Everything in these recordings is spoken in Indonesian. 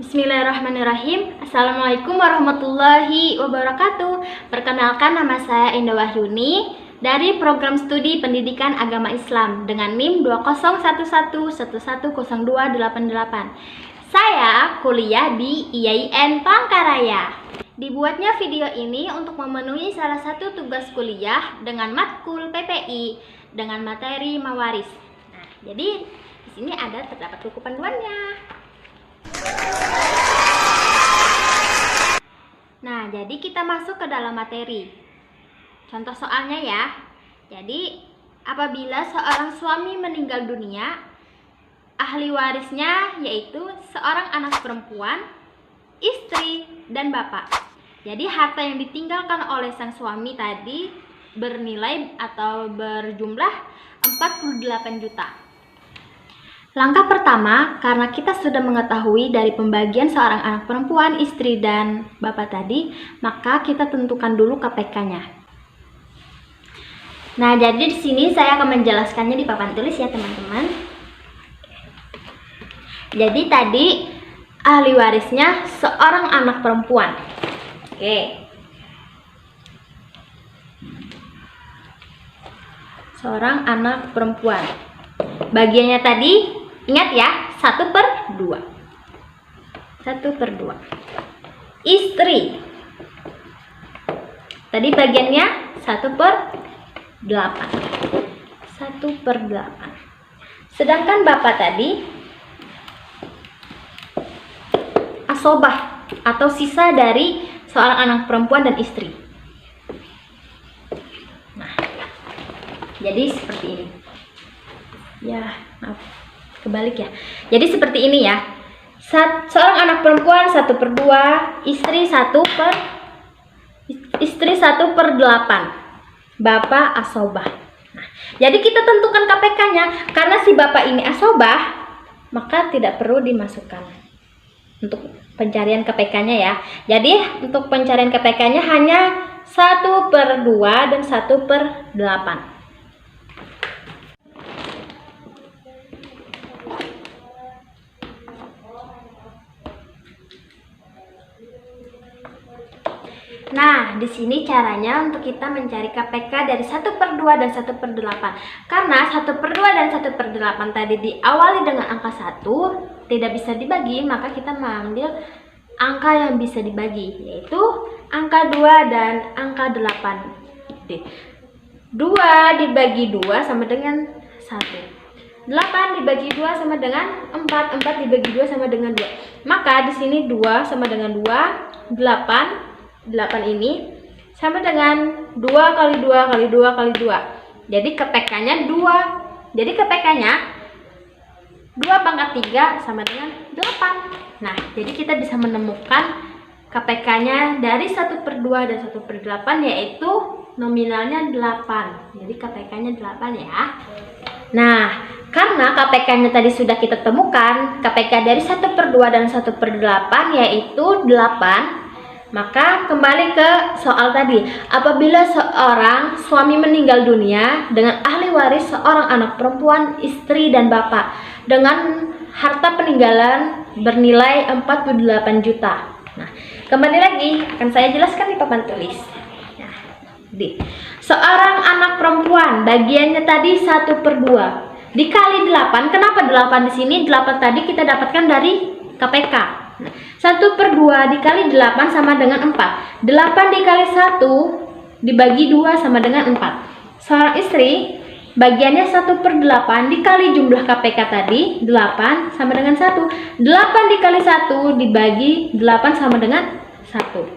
Bismillahirrahmanirrahim. Assalamualaikum warahmatullahi wabarakatuh. Perkenalkan, nama saya Indah Wahyuni dari program studi pendidikan agama Islam dengan NIM 20111102888. Saya kuliah di IAIN Palangkaraya. Dibuatnya video ini untuk memenuhi salah satu tugas kuliah dengan matkul PPI dengan materi Mawaris. Nah, jadi di sini terdapat buku panduannya. Nah, jadi kita masuk ke dalam materi. Contoh soalnya ya. Jadi, apabila seorang suami meninggal dunia, ahli warisnya yaitu seorang anak perempuan, istri, dan bapak. Jadi, harta yang ditinggalkan oleh sang suami tadi bernilai atau berjumlah 48 juta. Langkah pertama, karena kita sudah mengetahui dari pembagian seorang anak perempuan, istri, dan bapak tadi, maka kita tentukan dulu KPK-nya. Nah, jadi di sini saya akan menjelaskannya di papan tulis ya, teman-teman. Jadi tadi ahli warisnya seorang anak perempuan. Oke. Seorang anak perempuan. Bagiannya tadi ingat ya, 1/2. 1/2. Istri. Tadi bagiannya 1/8. 1/8. Sedangkan bapak tadi asobah atau sisa dari seorang anak perempuan dan istri. Nah, jadi seperti ini. Ya, maaf. Kebalik ya. Jadi seperti ini ya. Seorang anak perempuan 1/2, istri 1/8. Bapak asobah. Nah, jadi kita tentukan KPK-nya. Karena si bapak ini asobah, maka tidak perlu dimasukkan untuk pencarian KPK-nya ya. Jadi untuk pencarian KPK-nya hanya 1/2 dan 1/8. Nah, di sini caranya untuk kita mencari KPK dari 1/2 dan 1/8. Karena 1/2 dan 1/8 tadi diawali dengan angka 1, tidak bisa dibagi, maka kita mengambil angka yang bisa dibagi, yaitu angka 2 dan angka 8. 2 dibagi 2 sama dengan 1. 8 dibagi 2 sama dengan 4. 4 dibagi 2 sama dengan 2. Maka di sini 2 sama dengan 2, 8 ini sama dengan 2 kali 2 kali 2 kali 2. Jadi KPK-nya 2. Jadi KPK-nya 2 pangkat 3 sama dengan 8. Nah, jadi kita bisa menemukan KPK-nya dari 1/2 dan 1/8, yaitu nominalnya 8. Jadi KPK-nya 8 ya. Nah, karena KPK-nya tadi sudah kita temukan, KPK dari 1/2 dan 1/8 yaitu 8. Maka kembali ke soal tadi, apabila seorang suami meninggal dunia dengan ahli waris seorang anak perempuan, istri, dan bapak dengan harta peninggalan bernilai 48 juta. Nah, kembali lagi akan saya jelaskan di papan tulis. Nah, seorang anak perempuan bagiannya tadi 1/2 dikali 8. Kenapa 8 di sini? 8 tadi kita dapatkan dari KPK. 1/2 dikali 8 sama dengan 4. 8 dikali 1 dibagi 2 sama dengan 4. Seorang istri bagiannya 1/8 dikali jumlah KPK tadi 8 sama dengan 1. 8 dikali 1 dibagi 8 sama dengan 1.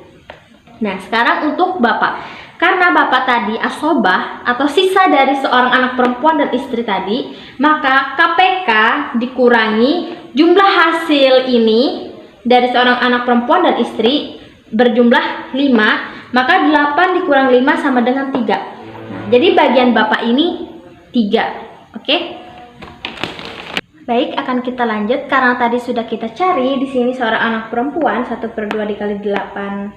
Nah, sekarang untuk bapak. Karena bapak tadi asobah atau sisa dari seorang anak perempuan dan istri tadi, maka KPK dikurangi jumlah hasil ini dari seorang anak perempuan dan istri berjumlah 5, maka 8 dikurang 5 sama dengan 3. Nah, jadi bagian bapak ini 3. Oke? Baik, akan kita lanjut karena tadi sudah kita cari di sini seorang anak perempuan 1/2 dikali 8.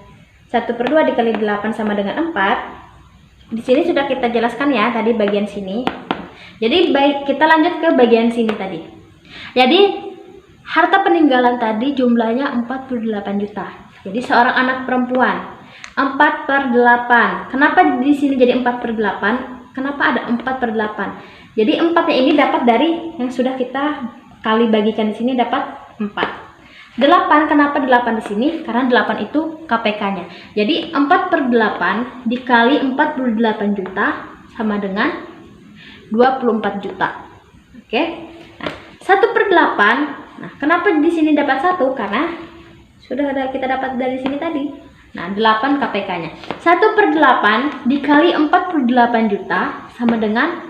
1/2 dikali 8 sama dengan 4. Di sini sudah kita jelaskan ya tadi bagian sini. Jadi baik, kita lanjut ke bagian sini tadi. Jadi harta peninggalan tadi jumlahnya 48 juta. Jadi seorang anak perempuan 4/8. Kenapa di sini jadi 4/8? Kenapa ada 4/8? Jadi 4-nya ini dapat dari yang sudah kita kali bagikan di sini dapat 4. 8, kenapa 8 di sini? Karena 8 itu KPK-nya. Jadi 4/8 dikali 48 juta sama dengan 24 juta. Oke. Nah, 1/8. Nah, kenapa di sini dapat 1? Karena sudah ada kita dapat dari sini tadi. Nah, 8 KPK-nya. 1/8 dikali 48 juta sama dengan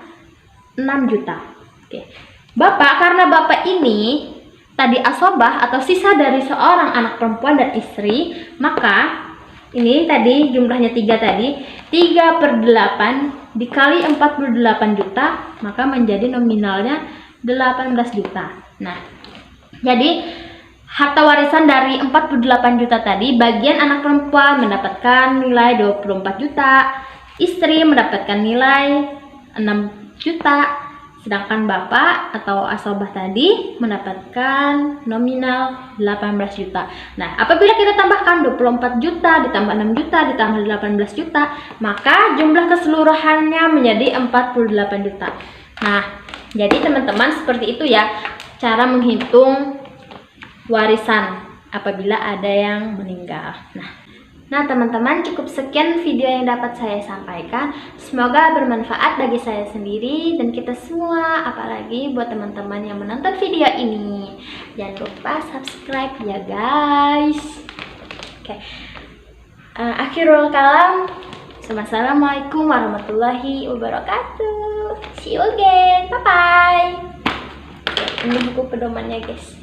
6 juta. Oke. Karena Bapak ini tadi asobah atau sisa dari seorang anak perempuan dan istri, maka ini tadi jumlahnya 3 tadi, 3/8 dikali 48 juta, maka menjadi nominalnya 18 juta. Nah, jadi harta warisan dari 48 juta tadi, bagian anak perempuan mendapatkan nilai 24 juta, istri mendapatkan nilai 6 juta, sedangkan bapak atau asobah tadi mendapatkan nominal 18 juta. Nah, apabila kita tambahkan 24 juta ditambah 6 juta ditambah 18 juta, maka jumlah keseluruhannya menjadi 48 juta. Nah, jadi teman-teman seperti itu ya cara menghitung warisan apabila ada yang meninggal. Nah teman-teman, cukup sekian video yang dapat saya sampaikan. Semoga bermanfaat bagi saya sendiri dan kita semua, apalagi buat teman-teman yang menonton video ini. Jangan lupa subscribe ya guys. Oke. Akhirul kalam. Wassalamualaikum warahmatullahi wabarakatuh. See you again. Bye bye. Ini buku pedomannya guys.